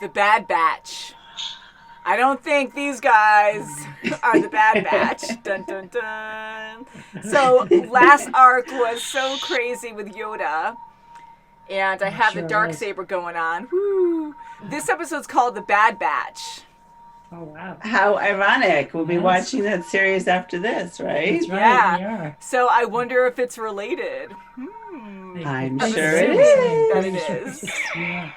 The Bad Batch. I don't think these guys are the Bad Batch. Dun, dun, dun. So last arc was so crazy with Yoda. And I have the Darksaber going on. Woo. This episode's called The Bad Batch. Oh, wow. How ironic. We'll be watching that series after this, right? That's right, Yeah. we are. So I wonder if it's related. I'm I'm sure it assuming that is. it is. Yeah.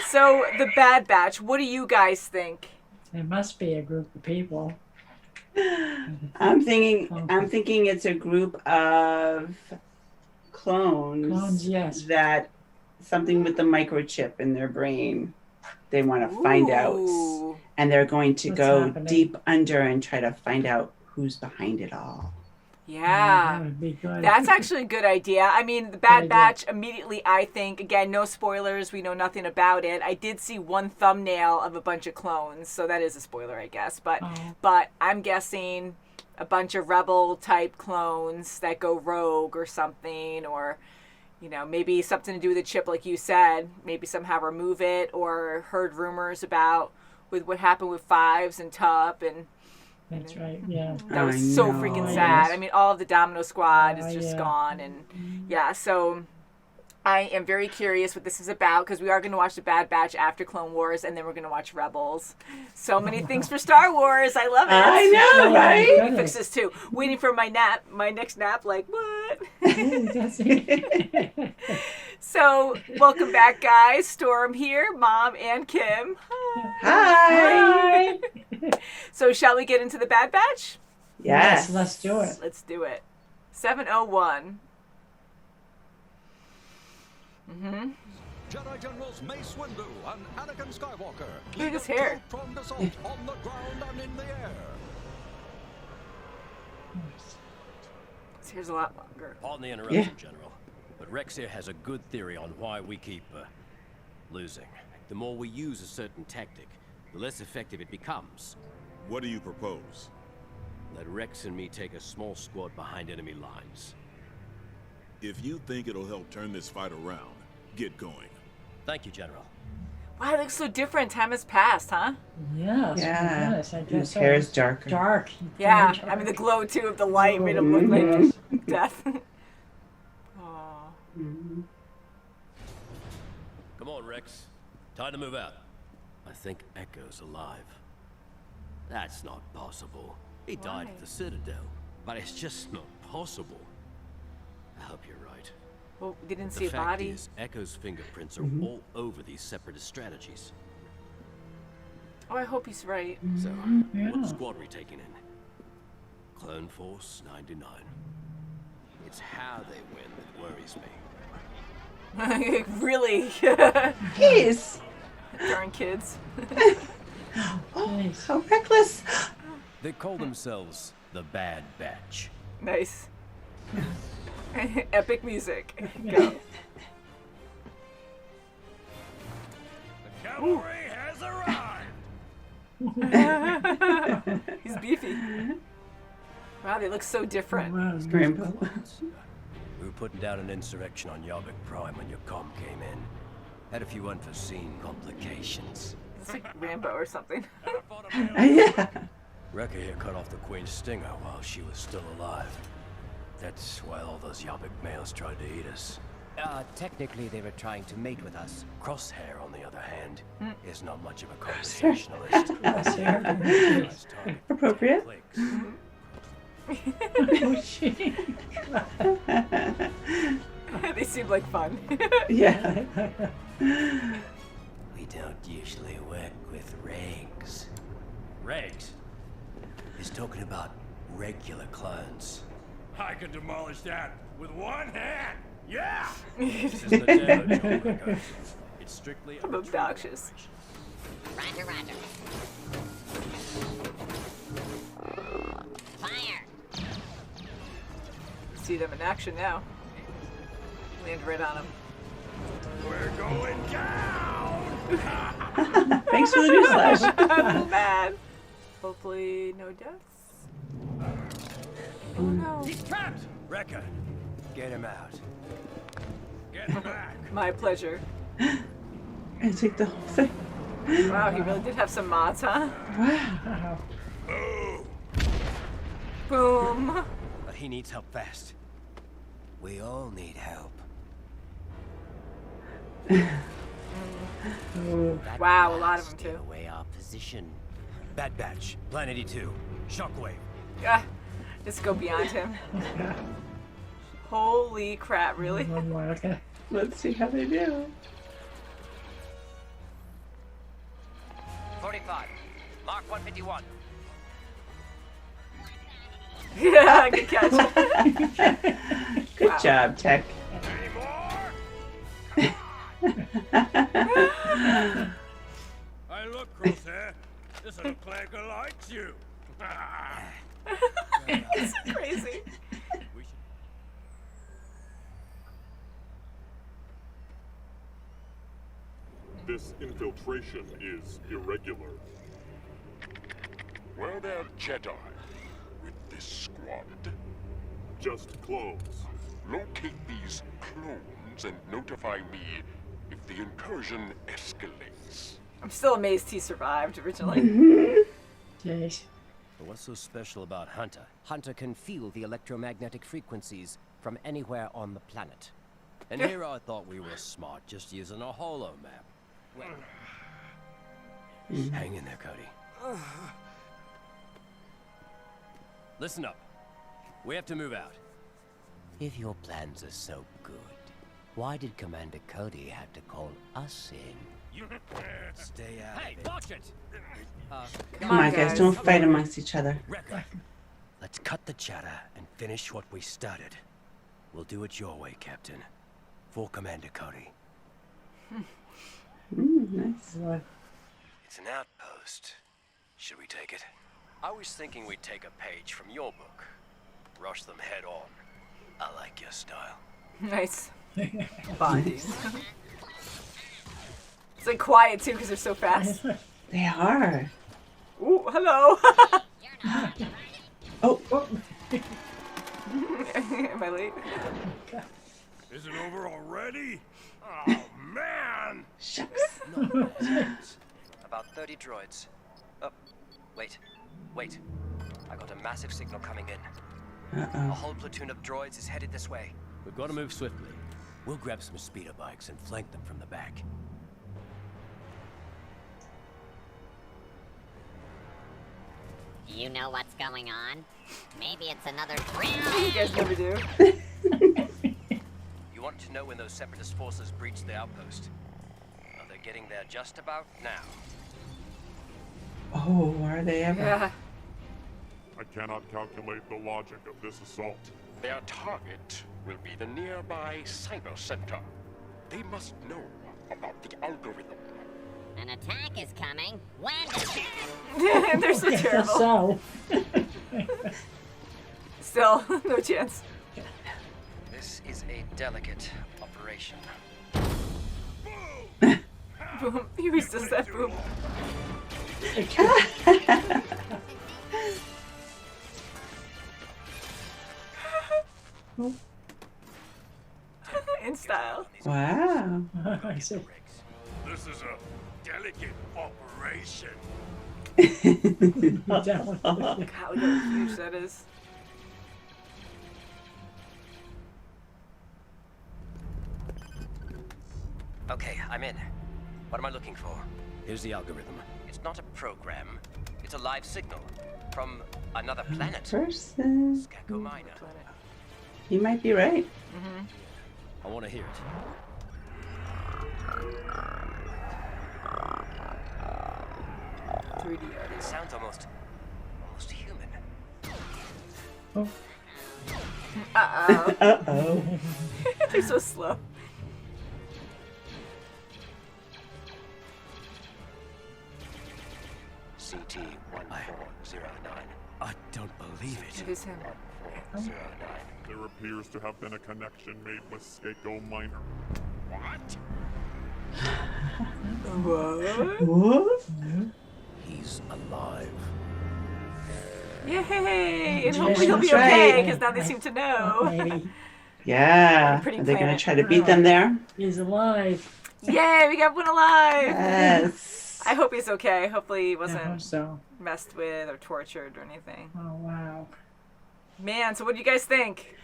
So The Bad Batch, what do you guys think? It must be a group of people. I'm thinking it's a group of clones, Clones, yes. that something with the microchip in their brain they want to find out, Ooh. and they're going to What's go happening? deep under and try to find out who's behind it all. Yeah. That would be good. That's actually a good idea. I mean, The Bad idea. Batch, immediately I think, again, no spoilers, we know nothing about it. I did see one thumbnail of a bunch of clones, so that is a spoiler, I guess. But I'm guessing a bunch of rebel-type clones that go rogue or something, or, you know, maybe something to do with the chip, like you said. Maybe somehow remove it, or heard rumors about with what happened with Fives and Tup, and That's right, yeah. that was I so know. freaking Oh, sad. yes. I mean, all of the Domino Squad is Oh, just yeah. gone. And yeah, so I am very curious what this is about, because we are going to watch The Bad Batch after Clone Wars, and then we're going to watch Rebels. So many things for Star Wars. I love it. I know, Oh, right? Let me goodness. fix this too. Waiting for my next nap, like, what? That's it. So, welcome back, guys. Storm here, Mom and Kim. Hi. So, shall we get into The Bad Batch? Yes. Let's do it. Let's do it. 7:01. Jedi Generals Mace Windu and Anakin Skywalker. Look at his hair. From assault on the ground and in the air. His hair's a lot longer. Pardon the interruption, General, but Rex here has a good theory on why we keep losing. The more we use a certain tactic, the less effective it becomes. What do you propose? Let Rex and me take a small squad behind enemy lines. If you think it'll help turn this fight around, get going. Thank you, General. Wow, it looks so different. Time has passed, huh? Yes, Yeah. yes, I guess His so. hair is darker. Dark. Yeah. Very I mean, the dark. glow, too, of the light made him look like death. Aw. Come on, Rex. Time to move out. I think Echo's alive. That's not possible. He died at the Citadel, but it's just not possible. I hope you're right. Well, they didn't see The a fact body. is, Echo's fingerprints are all over these separatist strategies. Oh, I hope he's right. So, Yeah. what squad are we taking in? Clone Force 99. It's how they win that worries me. Really? Jeez. Darn kids. Oh, Nice. how reckless. They call themselves the Bad Batch. Nice. Epic music. Go. The cavalry has arrived! He's beefy. Wow, they look so different. Wow, Rainbow. We were putting down an insurrection on Yavik Prime when your comm came in. Had a few unforeseen complications. It's like Rambo or something. Yeah. Wrecker here cut off the Queen's stinger while she was still alive. That's why all those Yavik males tried to eat us. Technically they were trying to mate with us. Crosshair, on the other hand, is not much of a Crosshair. conversationalist. Hair. Nice target. Appropriate. Clicks. Oh, shit. They seem like fun. Yeah. We don't usually work with regs. Regs? He's talking about regular clones. I could demolish that with one hand. Yeah. This isn't a demo job, Rico. It's strictly a I'm obnoxious. Roger, roger. Fire! See them in action now. Land right on them. We're going down. Thanks for the newsflash. I'm mad. Hopefully, no deaths. Oh no. He's trapped. Wrecker, get him out. Get back. My pleasure. And take the whole thing. Wow, he really did have some mods, huh? Wow. Boom. But he needs help fast. We all need help. That Wow, a lot of them blast too. gave away our position. Bad Batch, Plan 82, Shockwave. Ah, just go beyond him. Holy crap, really? One more, okay. Let's see how they do. 45. Mark 151. Yeah, good catch. Good Wow. job, Tech. Hey, look, Crosshair. This little clanker likes you. It's crazy. We should... This infiltration is irregular. Were there Jedi with this squad? Just clones. Locate these clones and notify me if the incursion escalates. I'm still amazed he survived originally. Jeez. But what's so special about Hunter? Hunter can feel the electromagnetic frequencies from anywhere on the planet. And here I thought we were smart, just using a holo map. Hang in there, Cody. Listen up. We have to move out. If your plans are so good, why did Commander Cody have to call us in? Stay out. Hey, watch it! Come on, guys, don't fight amongst each other. Wrecker, let's cut the chatter and finish what we started. We'll do it your way, Captain. For Commander Cody. Nice. It's an outpost. Should we take it? I was thinking we'd take a page from your book. Rush them head on. I like your style. Nice. Bonding. It's like quiet too because they're so fast. They are. Ooh, hello. Oh, Am I late? Is it over already? Oh, man! shucks. About 30 droids. Oh, wait. I got a massive signal coming in. A Uh-oh. whole platoon of droids is headed this way. We've got to move swiftly. We'll grab some speeder bikes and flank them from the back. You know what's going on? Maybe it's another You drill. guys never do. You want to know when those separatist forces breached the outpost? Well, they're getting there just about now. Oh, are they ever? Yeah. I cannot calculate the logic of this assault. Their target will be the nearby cyber center. They must know about the algorithm. An attack is coming. When does it? They're so terrible. So, Still, no chance. This is a delicate operation. Boom. He always does that. Boom. In style. Wow. I see. This is a delicate operation. God, look how huge that is. Okay, I'm in. What am I looking for? Here's the algorithm. It's not a program. It's a live signal from another planet. Person. Skako Minor. You might be right. I want to hear it. It sounds almost human. Oh, Uh-oh. Uh-oh. They're so slow. CT 1409. I don't believe it. It is him. 1409. There appears to have been a connection made with Skako Minor. What? What? What? He's alive. Yay! And Yeah, hopefully he'll be that's okay, right. because now they seem to know. maybe Yeah. Pretty Are they going planet. to try to beat them there? he's alive. Yay, we got one alive! Yes. I I hope he's okay. Hopefully he I hope wasn't so. messed with or tortured or anything. Oh, wow. Man, so what do you guys think?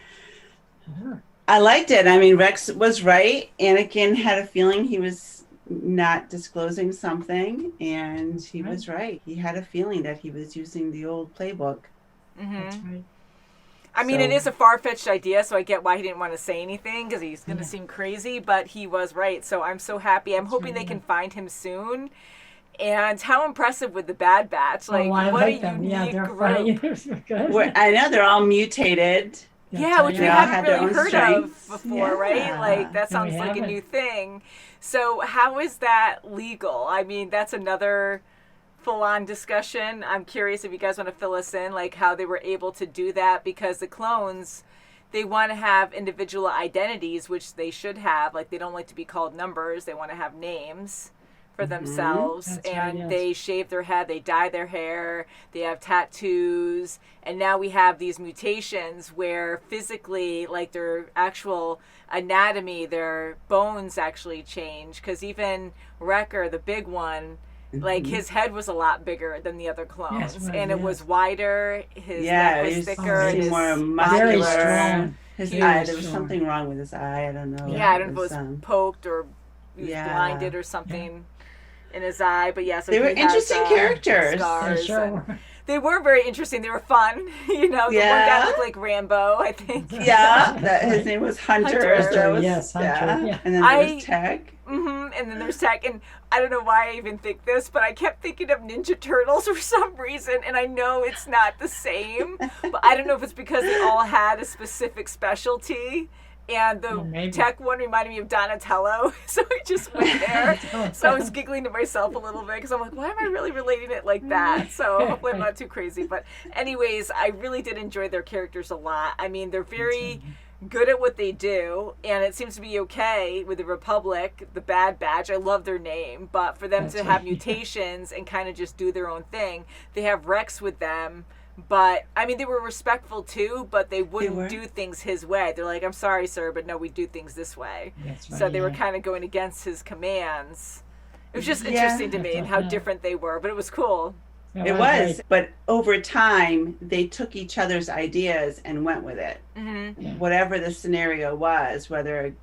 I liked it. I mean, Rex was right. Anakin had a feeling he was not disclosing something, and he was right. He had a feeling that he was using the old playbook. That's right. I mean, it is a far-fetched idea, so I get why he didn't want to say anything, because he's going to seem crazy, but he was right. So I'm so happy. I'm hoping they can find him soon. And how impressive with the Bad Batch. Like, I what like a them. unique Yeah, they're group. funny. Good. I know they're all mutated. Yeah, which we They all haven't have their really own heard strengths. of before, right? Yeah. Like, that No, we sounds like a haven't. new thing. So how is that legal? I mean, that's another full-on discussion. I'm curious if you guys want to fill us in, like how they were able to do that, because the clones, they want to have individual identities, which they should have. Like, they don't like to be called numbers. They want to have names for themselves. That's right, and yes. they shave their head, they dye their hair, they have tattoos, and now we have these mutations where physically, like, their actual anatomy, their bones actually change. Because even Wrecker, the big one, like, his head was a lot bigger than the other clones, Yes, right, and it yes. was wider, his Yeah, neck was he was thicker, and his more Very muscular. strong. His Very eye, there was strong. something wrong with his eye. I don't know. Yeah, I don't know if it was poked or he was yeah. blinded or something in his eye. But yeah, so They were he has, interesting characters. Scars They sure and were. they were very interesting. They were fun. You know, the one guy looked like Rambo, I think. Yeah, his name was Hunter. Hunter. That was, Yes, Hunter, yeah. And then there was Tech. And then there's Tech, and I don't know why I even think this, but I kept thinking of Ninja Turtles for some reason, and I know it's not the same, but I don't know if it's because they all had a specific specialty, and the Tech one reminded me of Donatello, so I just went there. So I was giggling to myself a little bit, because I'm like, why am I really relating it like that? So hopefully I'm not too crazy, but anyways, I really did enjoy their characters a lot. I mean, they're very good at what they do, and it seems to be okay with the Republic, the Bad Batch. I love their name, but for them to have mutations and kind of just do their own thing, they have Rex with them. But I mean, they were respectful too, but they wouldn't do things his way. They're like, I'm sorry, sir, but no, we do things this way. That's right, so they were kind of going against his commands. It was just interesting to me and how different they were, but it was cool. It was, but over time, they took each other's ideas and went with it. Whatever the scenario was, whether,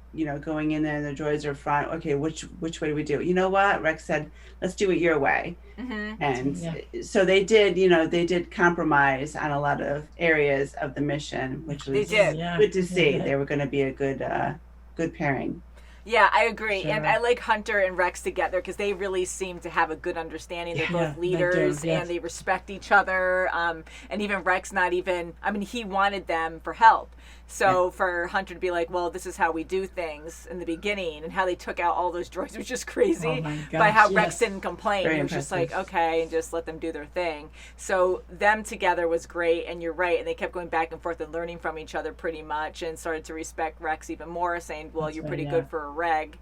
going in there and the droids are front, okay, which way do we do it? You know what? Rex said, let's do it your way. And so they did, they did compromise on a lot of areas of the mission, which was good to see. They were going to be a good pairing. Yeah, I agree. Sure. And I like Hunter and Rex together because they really seem to have a good understanding. They're both leaders and they respect each other. And even Rex he wanted them for help. So for Hunter to be like, well, this is how we do things in the beginning, and how they took out all those droids was just crazy. By how Rex didn't complain. Very He was just like, okay, and just let them do their thing. So them together was great, and you're right. And they kept going back and forth and learning from each other pretty much, and started to respect Rex even more, saying, well, you're pretty good for a reg.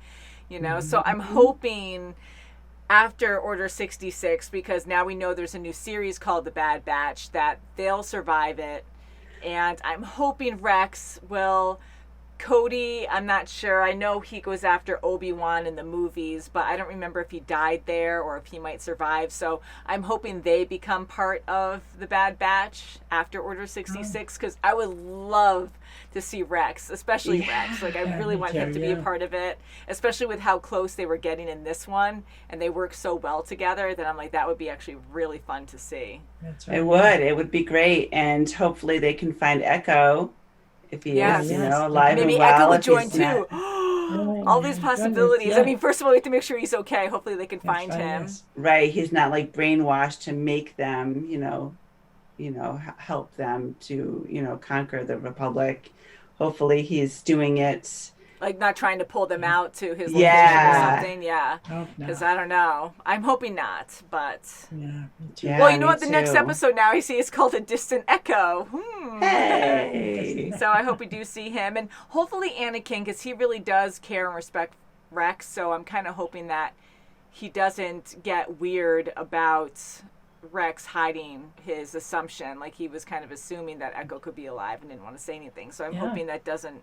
So I'm hoping after Order 66, because now we know there's a new series called The Bad Batch, that they'll survive it. And I'm hoping Rex will. Cody, I'm not sure. I know he goes after Obi-Wan in the movies, but I don't remember if he died there or if he might survive. So I'm hoping they become part of the Bad Batch after Order 66, because I would love to see Rex, especially Rex. Like, I really want him to be a part of it, especially with how close they were getting in this one, and they work so well together that I'm like, that would be actually really fun to see. That's right. It would be great, and hopefully they can find Echo if he is, alive Maybe and well. Echo would if join he's too. not- All these possibilities. I mean, first of all, we have to make sure he's okay. Hopefully they can find him. Right, he's not like brainwashed to make them, help them to, conquer the Republic. Hopefully he's doing it. Like, not trying to pull them out to his location or something. Yeah. Because I don't know. I'm hoping not, but. Yeah, me too. Well, you know what? The next episode now I see is called A Distant Echo. Hey. So I hope we do see him. And hopefully Anakin, because he really does care and respect Rex. So I'm kind of hoping that he doesn't get weird about Rex hiding his assumption. Like, he was kind of assuming that Echo could be alive and didn't want to say anything. So I'm hoping that doesn't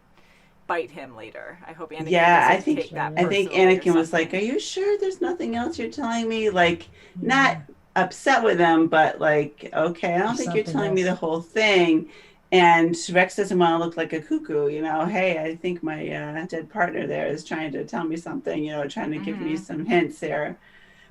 bite him later. I hope Anakin I doesn't take that I think personally or Anakin was like, something. "Are you sure there's nothing else you're telling me?" Like, not upset with him, but like, okay, I don't think you're telling me the whole thing. And Rex doesn't want to look like a cuckoo, you know. Hey, I think my dead partner there is trying to tell me something, you know, trying to give me some hints there.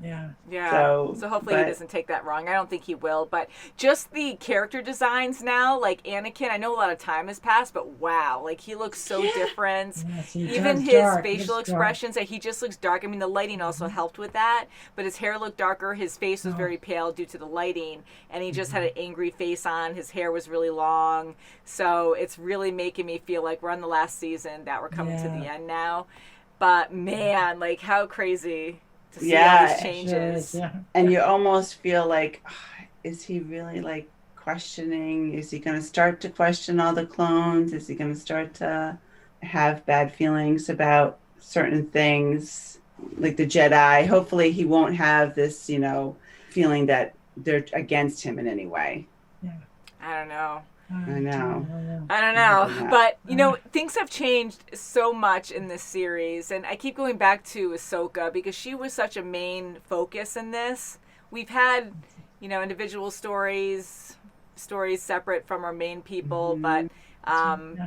Yeah. Yeah. So hopefully he doesn't take that wrong. I don't think he will. But just the character designs now, like Anakin, I know a lot of time has passed, but wow, like he looks so different. Yes, Even his facial expressions, like he just looks dark. I mean, the lighting also helped with that, but his hair looked darker. His face was very pale due to the lighting, and he just had an angry face on. His hair was really long. So it's really making me feel like we're on the last season, that we're coming to the end now. But man, like how crazy to see all these changes. And you almost feel like, oh, is he really like questioning? Is he going to start to question all the clones? Is he going to start to have bad feelings about certain things like the Jedi? Hopefully he won't have this, you know, feeling that they're against him in any way. I don't know. I know. But, you know, things have changed so much in this series. And I keep going back to Ahsoka because she was such a main focus in this. We've had, you know, individual stories separate from our main people. But,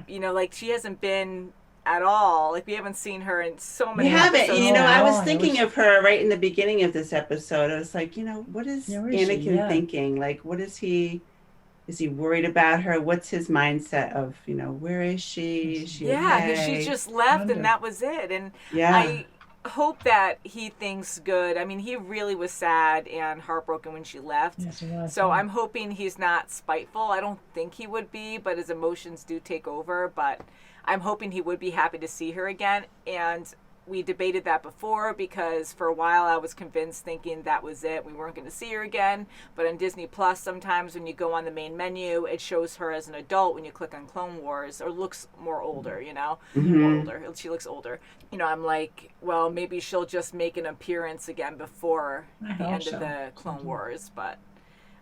you know, like she hasn't been at all. Like we haven't seen her in so many episodes. You know, I was thinking of her right in the beginning of this episode. I was like, you know, what is Anakin thinking? Like, what is he... Is he worried about her? What's his mindset of, you know, where is she? Is she because she just left and that was it. And I hope that he thinks good. I mean, he really was sad and heartbroken when she left. Yes, he was, so I'm hoping he's not spiteful. I don't think he would be, but his emotions do take over. But I'm hoping he would be happy to see her again. And we debated that before because for a while I was convinced thinking that was it. We weren't going to see her again. But on Disney Plus, sometimes when you go on the main menu, it shows her as an adult when you click on Clone Wars, or looks more older, you know, more older. She looks older. You know, I'm like, well, maybe she'll just make an appearance again before the end of the Clone Wars. But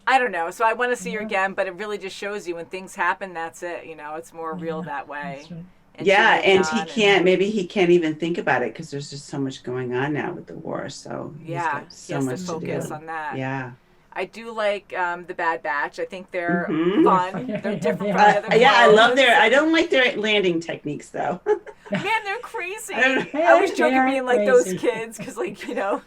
I don't know. So I want to see her again, but it really just shows you when things happen, that's it. You know, it's more real that way. And and he can't even think about it because there's just so much going on now with the war. So he has to focus on that. Yeah. I do like the Bad Batch. I think they're fun. They're different from the other clones. I love I don't like their landing techniques though. Man, they're crazy. I was joking being like those kids because, like, you know,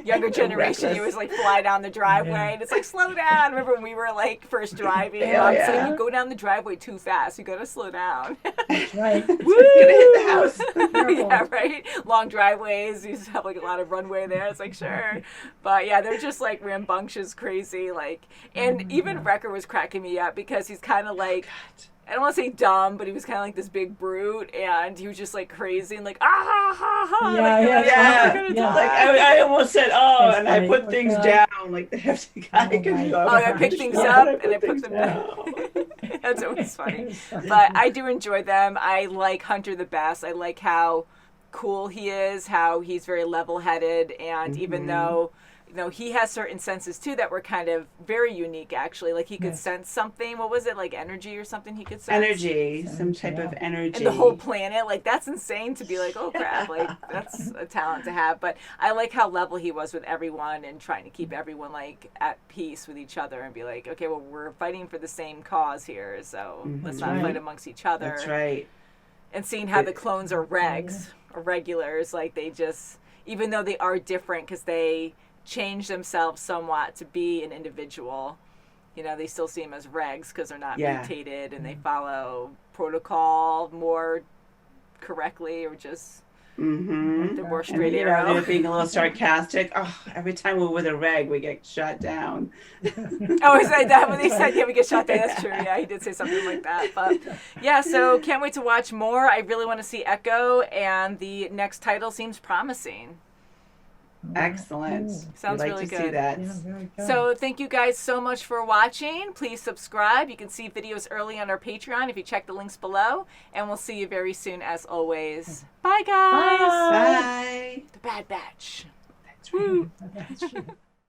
younger generation, you always like fly down the driveway and it's like, slow down. Remember when we were like first driving? It's like, you go down the driveway too fast. You got to slow down. That's right. Woo! Gonna hit the house. Yeah, right. Long driveways. You used to have like a lot of runway there. It's like, sure. But yeah, they're just like rambunctious, crazy. Like, and even Wrecker was cracking me up because he's kind of like, I don't want to say dumb, but he was kind of like this big brute, and he was just like crazy and like ha ha. Like I almost said and I put things down like the hefty guy. I picked things up and I put them down. That's always funny. But I do enjoy them. I like Hunter the best. I like how cool he is, how he's very level-headed, and even though, you know, he has certain senses too that were kind of very unique actually. Like he could sense something. What was it, like energy or something he could sense? Energy, some type of energy. And the whole planet, like that's insane to be like, oh crap, like that's a talent to have. But I like how level he was with everyone and trying to keep everyone like at peace with each other and be like, okay, well we're fighting for the same cause here, so let's not fight amongst each other. That's right. And seeing how the clones are regs or regulars, like they just, even though they are different because they change themselves somewhat to be an individual, you know, they still see them as regs because they're not mutated and they follow protocol more correctly, or just they're more straight arrow. They're being a little sarcastic. Every time we're with a reg, we get shot down. Is that when they said we get shot down? That's true. Yeah, he did say something like that. But yeah, so can't wait to watch more. I really want to see Echo, and the next title seems promising. Excellent. Sounds like really to good. See that. Yeah, very good. So thank you guys so much for watching. Please subscribe. You can see videos early on our Patreon if you check the links below. And we'll see you very soon as always. Bye guys. Bye. The Bad Batch. That's right. That's true.